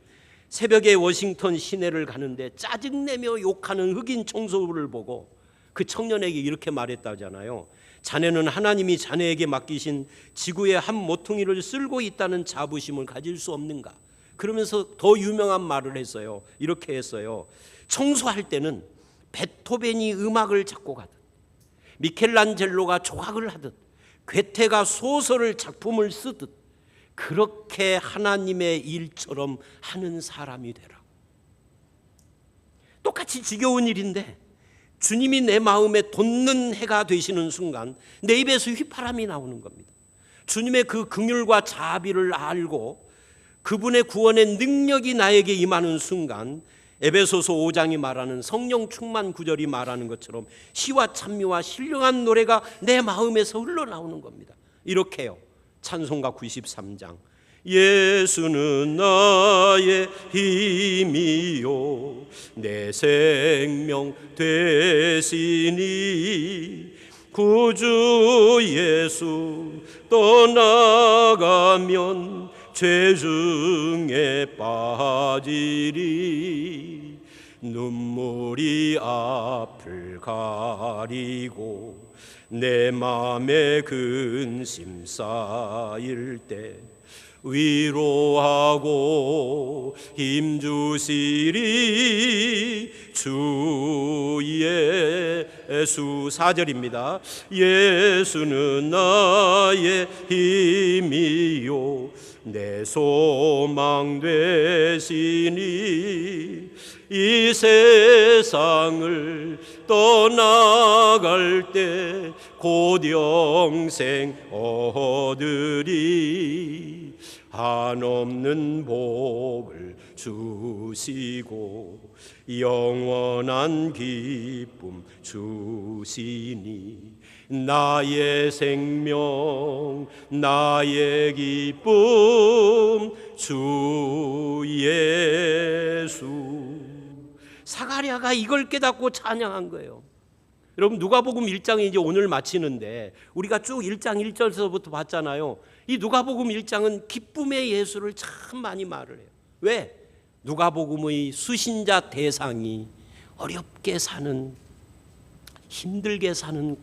새벽에 워싱턴 시내를 가는데 짜증내며 욕하는 흑인 청소부를 보고 그 청년에게 이렇게 말했다잖아요. 자네는 하나님이 자네에게 맡기신 지구의 한 모퉁이를 쓸고 있다는 자부심을 가질 수 없는가? 그러면서 더 유명한 말을 했어요. 이렇게 했어요. 청소할 때는 베토벤이 음악을 작곡하듯, 미켈란젤로가 조각을 하듯, 괴테가 소설을 작품을 쓰듯 그렇게 하나님의 일처럼 하는 사람이 되라. 똑같이 지겨운 일인데 주님이 내 마음에 돋는 해가 되시는 순간 내 입에서 휘파람이 나오는 겁니다. 주님의 그 긍휼과 자비를 알고 그분의 구원의 능력이 나에게 임하는 순간, 에베소서 5장이 말하는 성령 충만 구절이 말하는 것처럼 시와 찬미와 신령한 노래가 내 마음에서 흘러나오는 겁니다. 이렇게요. 찬송가 93장. 예수는 나의 힘이요 내 생명 되시니 구주 예수 떠나가면 죄 중에 빠지리 눈물이 앞을 가리고 내 맘에 근심 쌓일 때 위로하고 힘주시리 주 예수. 4절입니다. 예수는 나의 힘이요 내 소망 되시니 이 세상을 떠나갈 때 곧 영생 얻으리 한없는 복을 주시고 영원한 기쁨 주시니 나의 생명 나의 기쁨 주 예수. 사가랴가 이걸 깨닫고 찬양한 거예요. 여러분, 누가복음 1장이 이제 오늘 마치는데 우리가 쭉 1장 1절서부터 봤잖아요. 이 누가복음 1장은 기쁨의 예수를 참 많이 말을 해요. 왜? 누가복음의 수신자 대상이 어렵게 사는, 힘들게 사는,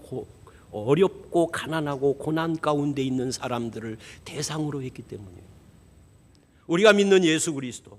어렵고 가난하고 고난 가운데 있는 사람들을 대상으로 했기 때문이에요. 우리가 믿는 예수 그리스도,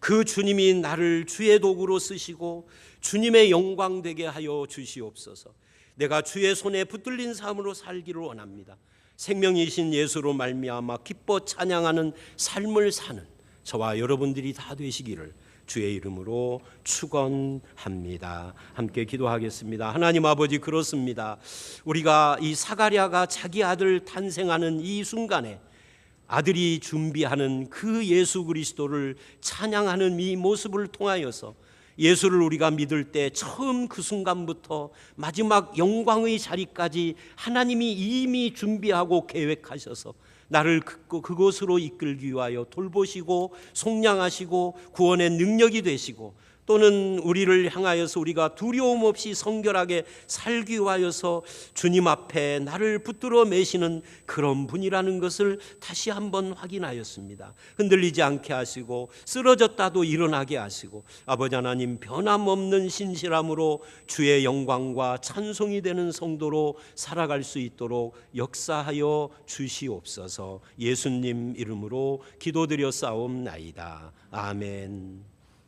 그 주님이 나를 주의 도구로 쓰시고 주님의 영광 되게 하여 주시옵소서. 내가 주의 손에 붙들린 삶으로 살기를 원합니다. 생명이신 예수로 말미암아 기뻐 찬양하는 삶을 사는 저와 여러분들이 다 되시기를 주의 이름으로 축원합니다. 함께 기도하겠습니다. 하나님 아버지, 그렇습니다. 우리가 이 사가랴가 자기 아들 탄생하는 이 순간에 아들이 준비하는 그 예수 그리스도를 찬양하는 이 모습을 통하여서 예수를 우리가 믿을 때 처음 그 순간부터 마지막 영광의 자리까지 하나님이 이미 준비하고 계획하셔서 나를 그곳으로 이끌기 위하여 돌보시고 속량하시고 구원의 능력이 되시고, 또는 우리를 향하여서 우리가 두려움 없이 성결하게 살기 위하여서 주님 앞에 나를 붙들어 매시는 그런 분이라는 것을 다시 한번 확인하였습니다. 흔들리지 않게 하시고 쓰러졌다도 일어나게 하시고, 아버지 하나님, 변함없는 신실함으로 주의 영광과 찬송이 되는 성도로 살아갈 수 있도록 역사하여 주시옵소서. 예수님 이름으로 기도드려 싸움나이다. 아멘.